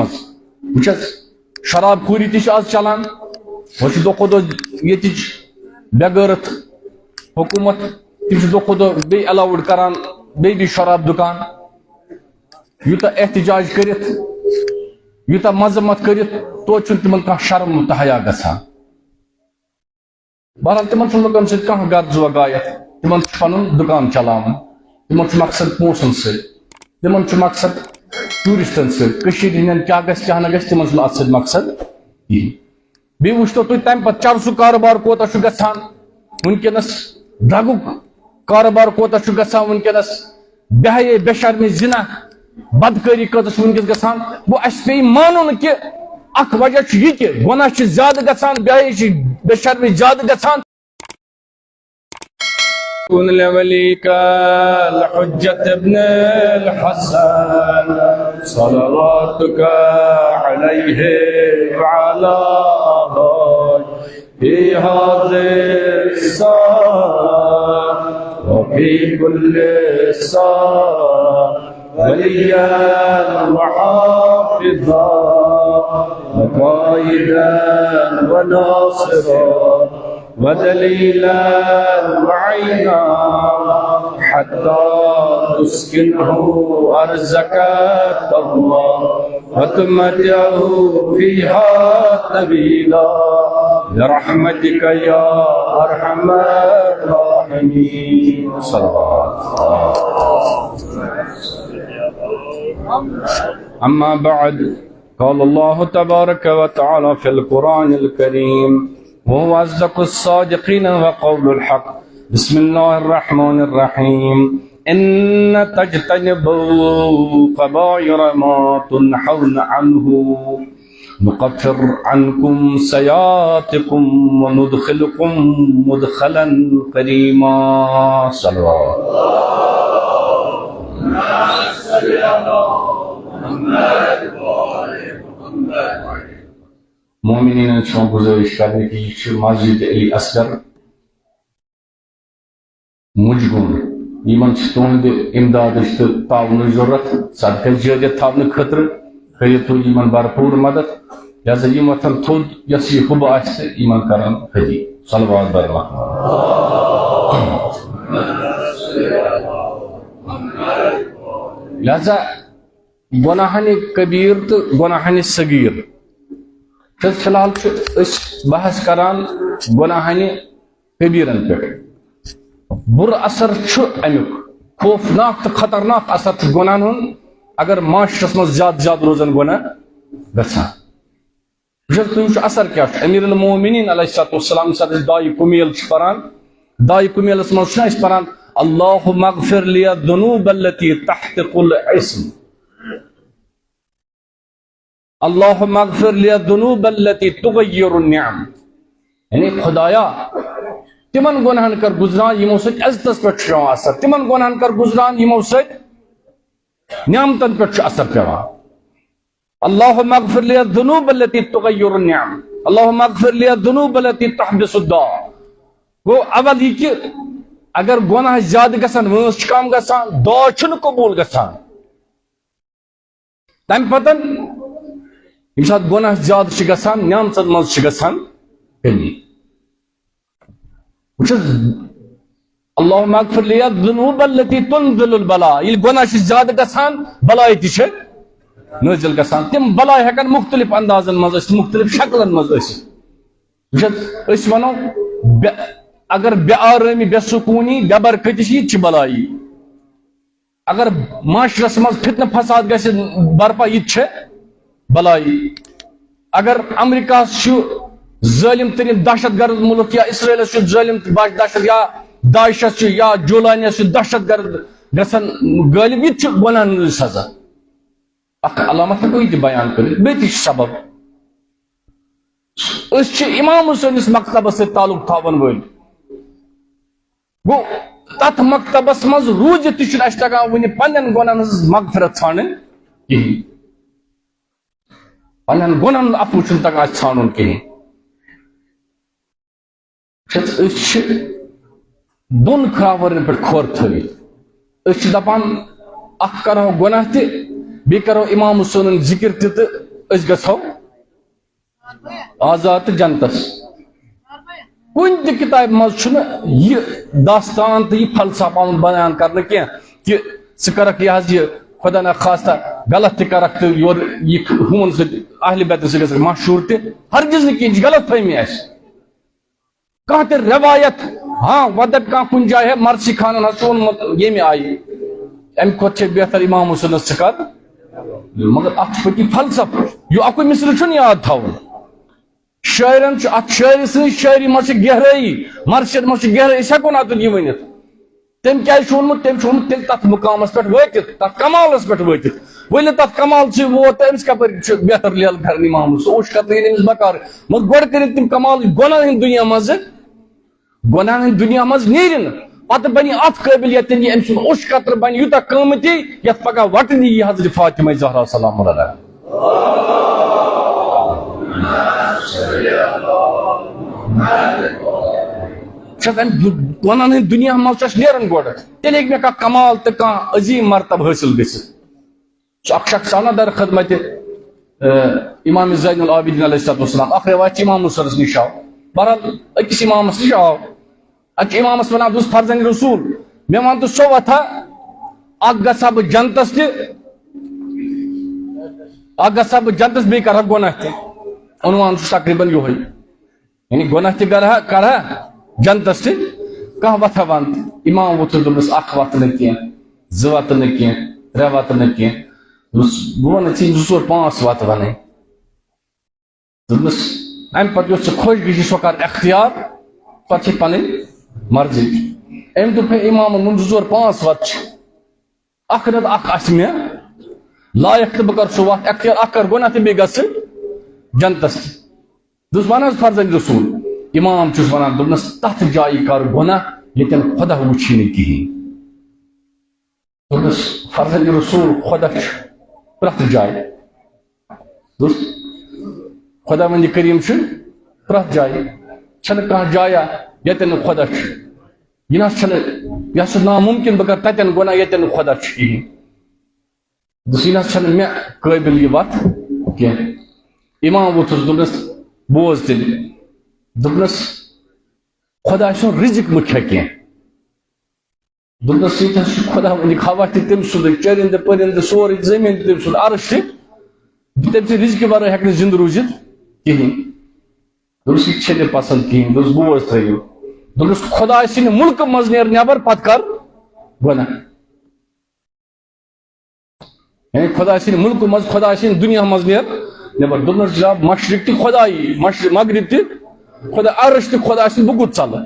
مز وچھس شراب خوری تہ آز چلان وہ دہ کھو دہ یہ بے غیرت حکومت تم دہ کھو دہ بی الاؤڈ کران بی شراب دکان یوتہ احتجاج کرت یوتہ مذمت کرت تو تمن کھانا شرم تو حیا گژھان بہرحال تمن لکن ست کھانا غرض وغایت تمن پن دکان چلاون تمن مقصد پونسن ست تمن مقصد ٹورسٹن ست ہند کیا گھس کیا نہ گھس تمن ات ست مقصد کہین بیٚیہِ وٕچھتو تُہۍ تمہِ پتہٕ چرسُک کاربار کوتاہ چھُ گژھان وٕنکیٚنس ڈرگُک کاربار کوتاہ چھُ گژھان وٕنکیٚنس بے حیٲیی بے شرمی زنا بدکٲری کۭژاہ چھِ وٕنکیٚس گژھان گوٚو اَسہِ پیٚیہِ مانُن کہِ اکھ وجہ چھُ یہِ تہِ گۄناہ چھِ زیادٕ گژھان بے حیٲیی چھِ بے شرمی زیادٕ گژھان لوليك الحجة ابن الحسن صلواتك عليه وعلى في هذه الساعة وفي كل ساعة وليا وحافظا وقائدا وناصرا ودليلا وعينا حتى تسكنه أرزك الله وتمتعه فيها طويلا برحمتك يا أرحم الراحمين صلوات أما بعد قال الله تبارك وتعالى في القرآن الكريم وهو أصدق الصادقين وقول الحق بسم الله الرحمن الرحيم إن تجتنبوا كبائر ما تنهون عنه نكفر عنكم سيئاتكم وندخلكم مدخلا كريما صلوات مومنین چھوں گزارش کرنے کی مسجد علی اصغر مجگون یمن تہند امداد تو تعاون ضرورت صدقہ جاریہ تھاونہ خاطر کریو تھی یمن بھرپور مدد لہذا یم وتھن تھوٚد یس یہ حب آسہِ یمن کرن ہدی صلوات برما لہذا گناہن کبیر تو گناہن صغیر فی الحال بحث کران گناہن کبیرن پہ بر اثر امیک خوفناک تو خطرناک اثر گناہن ہند اگر معاشرس مز زیادہ زیادہ روزن گناہ گژھان تم اثر کیا امیر المومنین علیہ السلام سات دعائے کمیل پران دعائے کمیلس مز پران اللہم اغفر لی الذنوب التي تحتق الاسم اللہم اغفر لی الذنوب التي تغیر النعم یعنی خدایا تمن گناہن کر گزران یمو سۭتۍ عزتس پہ اثر تمن گناہن کر گزران یمو سۭتۍ نعمتن پہ اثر پیوان اللہم اغفر لی الذنوب التي تغیر النعم اللہم اغفر لی الذنوب التي تحبس الدعاء گو اول یہ کہ اگر گناہ زیادہ گژھان وٲنٛس چھِ کم گژھان دعا چھُنہٕ قبوٗل گژھان تمہِ پتہٕ ییٚمہِ ساتہٕ گناہ زیادٕ چھِ گژھان نعمژن منٛز چھِ گژھان کمی بہٕ چھُس اللہم اغفر لی الذنوب التي تنزل البلاء ییٚلہِ گناہ چھِ زیادٕ گژھان بلایہِ تہِ چھِ نٲزِل گژھان تِم بلایہِ ہٮ۪کن مختلف اندازن منٛز ٲسِتھ مختلف شکلن منٛز ٲسِتھ أسۍ وَنو اگر بے آرٲمی بے سکوٗنی بے برکتی چھِ یہِ تہِ چھِ بلایی اگر معاشرس منٛز فتنہٕ فساد گژھِ برپا یہِ تہِ چھِ بلایی اگر امریکہس چھُ ظٲلم ترین دہشت گرد ملک یا اسرائیلس چھُ ظٲلم دہشت یا داعشس چھُ یا جولانیس چھُ دہشت گرد گژھان غٲلب یہِ تہِ چھُ گۄناہن ہُنٛد سزا اکھ علامت ہٮ۪کو یہِ تہِ بیان کٔرِتھ بیٚیہِ تہِ چھُ سبب أسۍ چھِ امام سٲنِس مکتبس سۭتۍ تعلق تھاون وٲلۍ گوٚو تتھ مکتبس منٛز روٗزِتھ تہِ چھُنہٕ اَسہِ تگان وُنہِ پننٮ۪ن گۄناہن ہٕنٛز مغفرت ژھانڈٕنۍ کِہیٖنۍ پننٮ۪ن گۄناہن ہُنٛد عفو چھُنہٕ تگان اَسہِ ژھانڈُن کِہیٖنۍ أسۍ چھِ دۄن خراوٲرن پٮ۪ٹھ کھور تھٲوِتھ أسۍ چھِ دپان اکھ کرو گۄناہ تہِ بیٚیہِ کرو امام سونن ذکر تہِ تہٕ اس گژھو آزاد جنتس کن تہ کتاب مز یہ داستان تو یہ فلسفہ بیان کرنے کی ثرک یہ خدا نخواستہ غلط تہ کرک تو یور یہ ہون اہل بیت سے گھر مشہور تہ ہرگز نہ غلط فہمی اس کھانا تہ روایت ہاں ودت کھانا کن جائے ہے مرسی خانن اونمت یمہ آئی ام کھت بہتر امام حسین سکت مگر ات پتی فلسفہ یہ اکوئی مثل چھن یاد تھاون شاعرن ات شاعری سن شاعری مز گہرائی مرشد مز گہرائی اس ہیکو نا یہ ونت تم کیا وونمت تم وونمت تیل تر مقامس پہ واتت تر کمالس پہ واتت ول تر کمال سے ووت امس کپر بہتر لیل کرنے امام سوش کرتے امس بکار مگر گوڑ کرن تم کمال گناہ ہند دنیا مز گناہ ہند دنیا مز نیرن پتہ بنی ات قابلیت یہ امس اوش قطر بن یوتہ قیمتی یت پگہ وٹنی یہ حضرت فاطمہ زہرا سلام علیہا گناہ ہند دنیا مز نیرن گوڑ تیل ہیک مے کمال تو کھانا عظیم مرتبہ حاصل گھت اخ شخص آنا در خدمت امام زین العابدین علیہ السلام اخ روایت امام حسینس نش آو بہرحال اکس امامس نش آو اک امامس ونان بس فرزند رسول مے ون تو سو وتھا اک گژھا بہ جنتس تہ اک گژھا بہ جنتس بیٚیہِ کرہا گۄناہ تہ عنوان تقریباً یہوے یعنی گۄناہ تہ کرہا جنتس تہ کانٛہہ وتھا ون امام ووت دوٚپنس اکھ وتھ نہٕ کینٛہہ زٕ وتھ نہٕ کینٛہہ ترٛےٚ وتھ نہٕ کینٛہہ بہ ونہٕ ژےٚ زٕ ژور پانٛژھ وتھ ونٕنۍ دوٚپنس امہِ پتہٕ یۄس ژےٚ خۄش گژھی سۄ کر اختیار پتہٕ چھِ پنٕنۍ مرضی أمۍ دوٚپ امامن ووٚن زٕ ژور پانٛژھ وتھ چھِ اکھ نتہٕ اکھ آسہِ مےٚ لایق تہٕ بہٕ کر سُہ وتھ اختیار اکھ کر گۄناہ تہٕ بیٚیہِ گژھٕ جنتس تہِ دوٚپُس ون حظ فرزند رسول امام چھُس ونان دوٚپنس تتھ جایہِ کر گۄناہ ییٚتٮ۪ن خۄدا وٕچھی نہٕ کِہیٖنۍ دوٚپنس فرزند رسول خۄدا چھُ پرٛٮ۪تھ جایہِ دوٚپُس خۄدا وندِ کریم چھُ پرٛٮ۪تھ جایہِ چھنہٕ کانٛہہ جایا ییٚتٮ۪ن نہٕ خۄدا چھُ یہ نہ چھنہٕ یہ چھُ ناممکن بہٕ کرٕ تتٮ۪ن گۄناہ ییٚتٮ۪ن نہٕ خۄدا چھُ کِہیٖنۍ دوٚپُس یہِ نہ چھنہٕ مےٚ قٲبل یہِ وتھ کینٛہہ امام ووٚتھُس دوٚپنس بوز تیٚلہِ دوٚپنس خۄدا سُنٛد رِزق مہ کھےٚ کینٛہہ دوٚپنس ییٚتہِ حظ چھُ خۄدا وندِ ہوا تہِ تٔمۍ سُنٛدٕے چرندٕ پٔرندٕ سورُے زٔمیٖن تہِ تٔمۍ سُنٛد عرش تہِ تٔمۍ سٕنٛدِ رِزقہِ ورٲے ہیٚکہِ نہٕ زندٕ روٗزِتھ کِہیٖنۍ دوٚپُس یہِ چھےٚ نہٕ پسنٛد کِہیٖنۍ دوٚپُس بوز تھٲیِو دوٚپنس خۄداے سٕنٛدِ مُلکہٕ منٛز نیر نٮ۪بر پتہٕ کر گۄناہ یعنی خۄداے سٕنٛدِ مُلکہٕ منٛز خۄداے سٕنٛدِ دُنیا منٛز نیر نٮ۪بر دوٚپنس جناب مشرق تہِ خۄدایی مغرب تہِ خۄدا عرش تہِ خۄداے سُنٛد بہٕ کوٚت ژلہٕ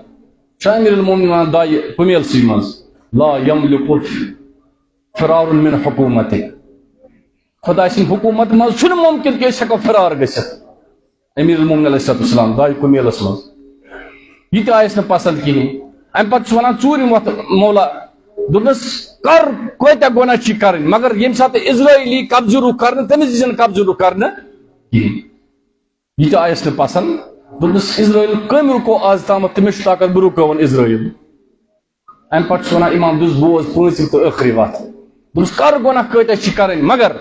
چھُ امیر المومنین ونان دایہِ پمیلسٕے منٛز لا یملک فرار من حکومتک خۄداے سٕنٛدِ حکوٗمت منٛز چھُنہٕ مُمکن کہِ أسۍ ہٮ۪کو فرار گٔژھِتھ امیر المومنین علیہ السلام دایہِ کُمیلس منٛز یہ تہِ آیس نہٕ پسنٛد کِہیٖنۍ امہِ پتہٕ چھُ ونان ژوٗرِم وتھ مولا دوٚپنس کر کۭتیاہ گۄناہ چھِ کرٕنۍ مگر ییٚمہِ ساتہٕ اسرٲیلی قبضہٕ رُک کرنہٕ تٔمِس دِژ نہٕ قبضہٕ رُک کرنہٕ کِہیٖنۍ یہ تہِ آیس نہٕ پسنٛد دوٚپنس اسرٲیل کٔمۍ رُکو آز تامتھ تہٕ مےٚ چھُ طاقت بہٕ رُکٲوَن اسرٲیل امہِ پتہٕ چھُ ونان امام دوٚپُس بوز پٲنٛژِم تہٕ ٲخری وتھ دوٚپُس کر گۄناہ کۭتیاہ چھِ کرٕنۍ مگر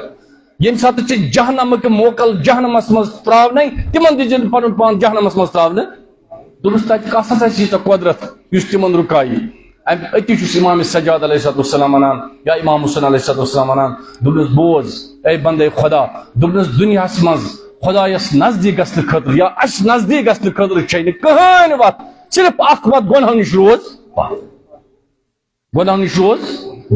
ییٚمہِ ساتہٕ ژےٚ جہنمٕکۍ موکل جہنمس منٛز تراونٕے تِمن دِژ نہٕ پنُن پان جہنمس منٛز تراونہٕ دوٚپُس تتہِ کس ہسا چھِ ژےٚ قۄدرت یُس تِمن رُکایی أتی چھُس امام سجاد علیہ السلام ونان یا امام حسین علیہ السلام ونان دوٚپنس بوز اے بندے خۄدا دوٚپنس دُنیاہس منٛز خۄدایس نزدیٖک گژھنہٕ خٲطرٕ یا اسہِ نزدیٖک گژھنہٕ خٲطرٕ چھے نہٕ کٕہٕنۍ وتھ صرف اکھ وتھ گۄنہو نِش روز گۄنہو نِش روز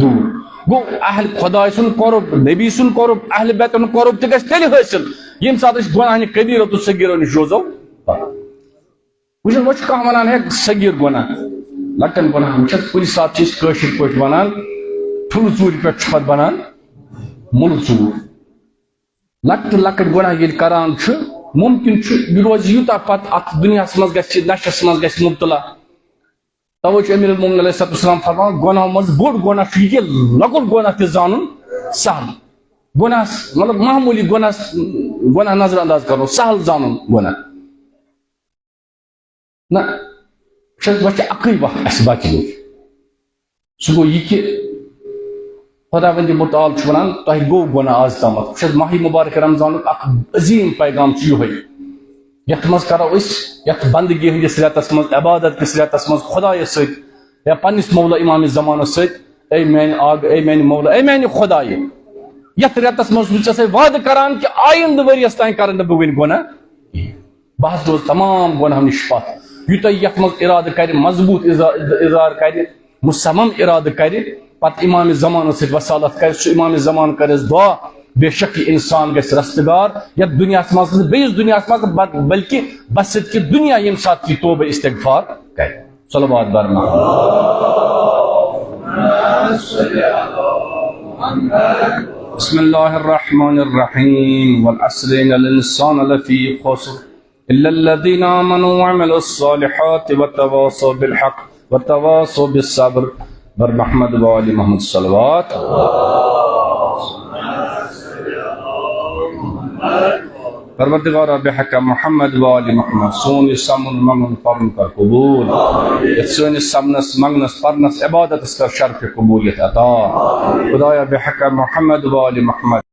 دوٗر گوٚو اہل خۄداے سُنٛد قۄرب نبی سُنٛد قۄرب اہل بیت ہُنٛد قۄرب تہِ گژھِ تیٚلہِ حٲصِل ییٚمہِ ساتہٕ أسۍ گۄناہنہِ کبیٖرو تہٕ صغیٖرو نِش روزو وٕچھن وۄنۍ چھُ کانٛہہ ونان ہے صغیٖر گۄناہ لۄکٹٮ۪ن گۄناہن وٕچھ کُنہِ ساتہٕ چھِ أسۍ کٲشِر پٲٹھۍ ونان ٹھُلہٕ ژوٗرِ پٮ۪ٹھ چھُ پتہٕ بنان مُلہٕ ژوٗر لۄکٹہِ لۄکٕٹۍ گۄناہ ییٚلہِ کران چھُ مُمکِن چھُ یہِ روزِ یوٗتاہ پتہٕ اتھ دُنیاہس منٛز گژھِ نشس منٛز گژھِ مُبتلا توے چھُ امیر المومنین علیہ السلام فرمان گۄناہو منٛز بوٚڑ گۄناہ چھُ یہِ لۄکُٹ گۄناہ تہِ زانُن سہل گۄناہس مطلب معموٗلی گۄناہ نظر انداز کرو سہل زانُن گۄناہ نہ وۄنۍ چھِ اکٕے وتھ اسہِ بچنٕچ سُہ گوٚو یہِ کہِ خدا بندی متعال ونان تہ گو گناہ آز تامت ماہی مبارک رمضان اخ عظیم پیغام یہ یت مز کرو یت بندگی ہندس رتس مز عبادت کس رتس مز خدایس ست یا پنس مولا امام زمانہ ست اے میان آگ اے میان مولا اے میان خدائے یت رتس مز ژے وعدہ کران کہ آئندہ ؤریس تین کرن نہ بہ ون گناہ بہت روز تمام گناہ نش پتھ یوتہ یت مز ارادہ کر مضبوط اظہار کر مصمم ارادہ کر پتہ امام زمانہ ست وصالت کر سہ امام زمان کرس دعا بے شک یہ انسان گھس رستگار یا دنیا مز بیس دنیا مز بلکہ بس کہ دنیا یم سات کی توبہ استغفار کر صلوات برنا بسم اللہ الرحمن الرحیم والعصر ان الانسان لفی خسر الا الذين آمنوا وعملوا الصالحات وتواصوا بالحق وتواصوا بالصبر بر محمد و آل محمد صلوات پروردگار بحق محمد و آل محمد سون سمن ممن فرن کر قبول سون سمنس مغنس پرنس عبادت اس کا شرف قبولیت عطا خدایا بحق محمد و آل محمد